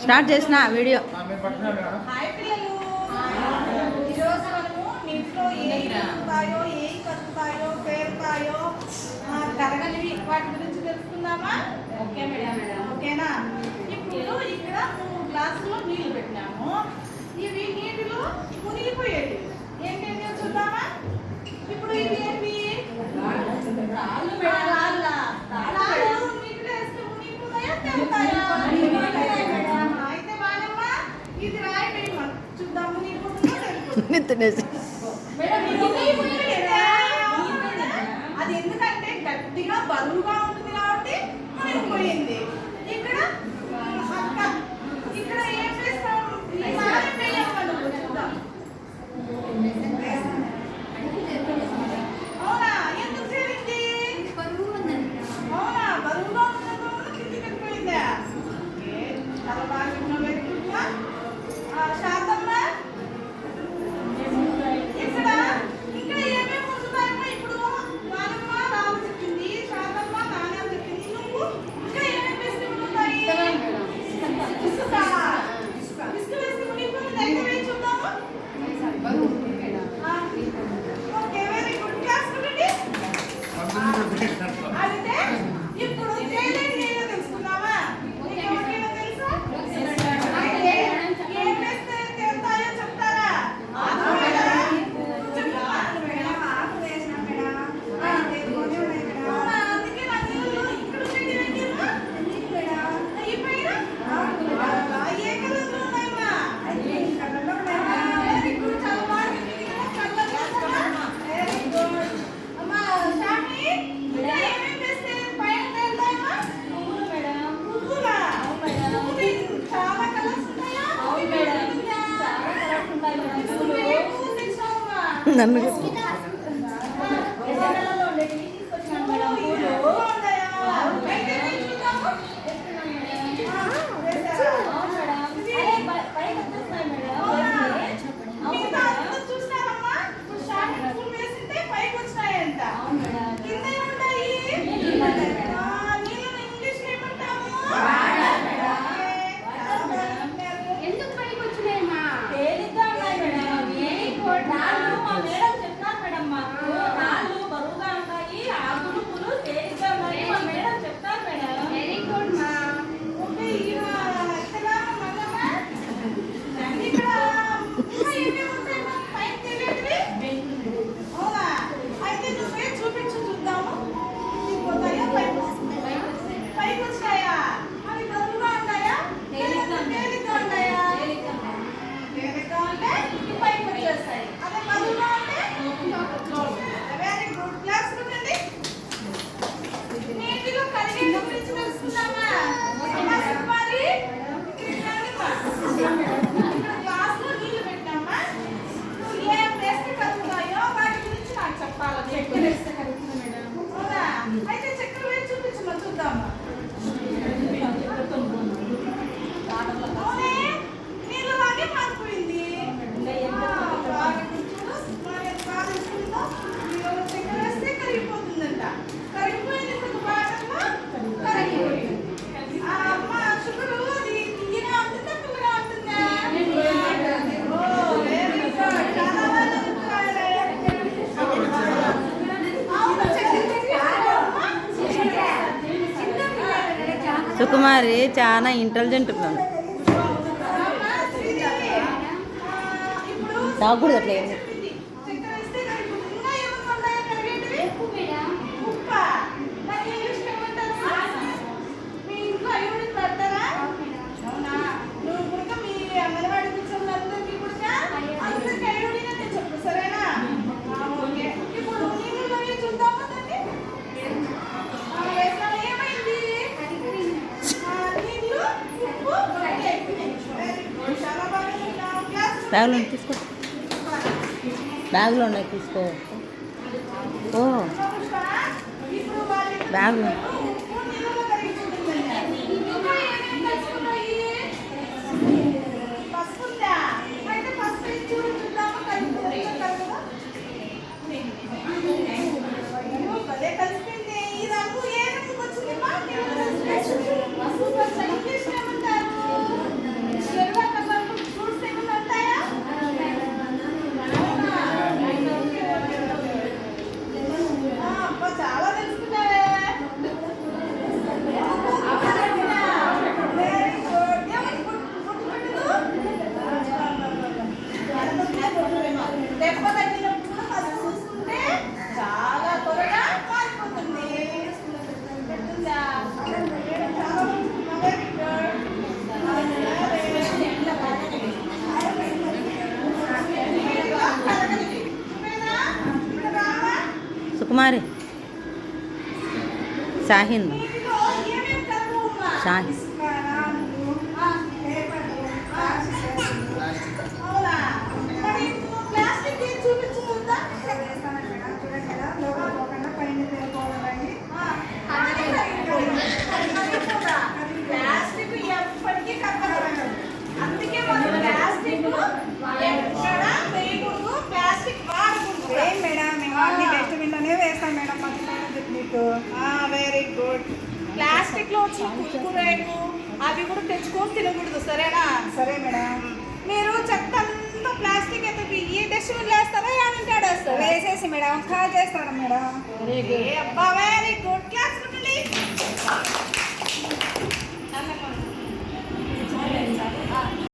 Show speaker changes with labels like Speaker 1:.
Speaker 1: Start చేసిన video.
Speaker 2: Hi పిల్లలు, ఈరోజు మనము నీటిలో ఏ కలుపుతాయో పేరుతాయో తరగనివి వాటి గురించి తెలుసుకుందామా? ఓకే మేడం, ఓకేనా? ఇప్పుడు ఇక్కడ 3 గ్లాసుల్లో నీళ్లు పెట్టినాము. ఇవి నీటిలో మునిగిపోయేవి. ఏంటంటే చూద్దామా? ఇప్పుడు ఇవి ఏంటి? రాళ్ళు నీటిలో వేస్తే మునిగిపోతాయా తేలుతాయా? అయితే బాలమ్మ ఇది రాయి వేయమని చూద్దాం, మునిగిపోతుందో అది ఎందుకంటే గట్టిగా బరువుగా ఉంటుంది కాబట్టి మునిగిపోయింది. ఇక్కడ అక్క ఇక్కడ ఏం చేస్తాం? చూద్దాం. అవునా? ఎందుకు చేరింది? అవునా? బరువుగా ఉన్నందువల్ల కిందికి వెళ్ళిపోయిందా? చాలా బాగా పెట్టుకుంటా. శాంతమ్మ ఇక్కడ ఇంకా ఏమేమి ఉంచుతాయమ్మా? ఇప్పుడు నానమ్మ రావు చెప్పింది, శాంతమ్మ నాన్న చెప్పింది. నువ్వు ఇంకా ఏమేమి వేస్తే ఉంటాయి? ఇసుక. ఇసుక వేస్తే మునిగిపోతుంది. అయితే వేసి చూద్దాము. Okay, very good. క్లాస్ చూడండి. అయితే ఇప్పుడు తేలేది ఏదో తెలుసుకుందామా? మీకు ఎవరికైనా తెలుసా? అయితే ఏం వేస్తే తేలుతాయో చెప్తారా? అందుకే నా నీళ్ళు ఇక్కడ ఈ పైన ఏ కలర్లో ఉన్నాయమ్మా? Very good. చాలా బాగా వెరీ గుడ్. అమ్మా షామి, ఇంకా ఏమేమి వేస్తే పైన తేలుతాయమ్మా? పువ్వులా? పువ్వులు చాలా కలర్స్ ఉన్నాయా? పువ్వులు తెచ్చావమ్మా?
Speaker 1: నన్ను అయితే చక్కెర వేసి చూపించమా చూద్దామా? అవునే, నీళ్ళలాగే మారిపోయింది. చక్కెర వేస్తే కరిగిపోతుందంట. కరిగిపోయింది. ఇప్పుడు బాగా కరిగిపోయింది. అమ్మ షుగర్ అది తీయగా ఉంటుందా పుల్లగా ఉంటుందా? Very good. చాలా బాగా సుకుమారి చాలా ఇంటెలిజెంట్ ఉన్నాను. తాగకూడదు అట్లా ఏమి. బ్యాగ్లో తీసుకో, బ్యాగ్లో ఉన్నాయి తీసుకో. ఓ బ్యాగ్లో షాహింద్
Speaker 2: వీటిలో ఏమేమి కలవు అమ్మా?
Speaker 1: షాహిద్
Speaker 2: అవునా? మరి ఇప్పుడు ప్లాస్టిక్ ఏం చూపించుకుందా? ప్లాస్టిక్ ఎప్పటికీ కట్టకూడదు. అందుకే మనం ప్లాస్టిక్ ఎక్కడ వేయకూడదు, ప్లాస్టిక్ వాడకూడదు.
Speaker 3: ఏం మేడం మేము అన్ని డస్ట్బిన్లోనే వేస్తాం మేడం మాకు మేడం మీకు
Speaker 2: వెరీ గుడ్. ప్లాస్టిక్ లో వచ్చిన కుర్కురేలు అవి కూడా తెచ్చుకొని తినకూడదు, సరేనా?
Speaker 3: సరే మేడం
Speaker 2: మీరు చెత్త అంతా ప్లాస్టిక్ ఎత్తుకి ఈ డస్ట్బిన్ వేస్తారా యానంటే ఆడేస్తారా?
Speaker 3: వేసేసి మేడం కాల్ చేస్తారా మేడం
Speaker 2: ఏ అబ్బా, వెరీ గుడ్. క్లాస్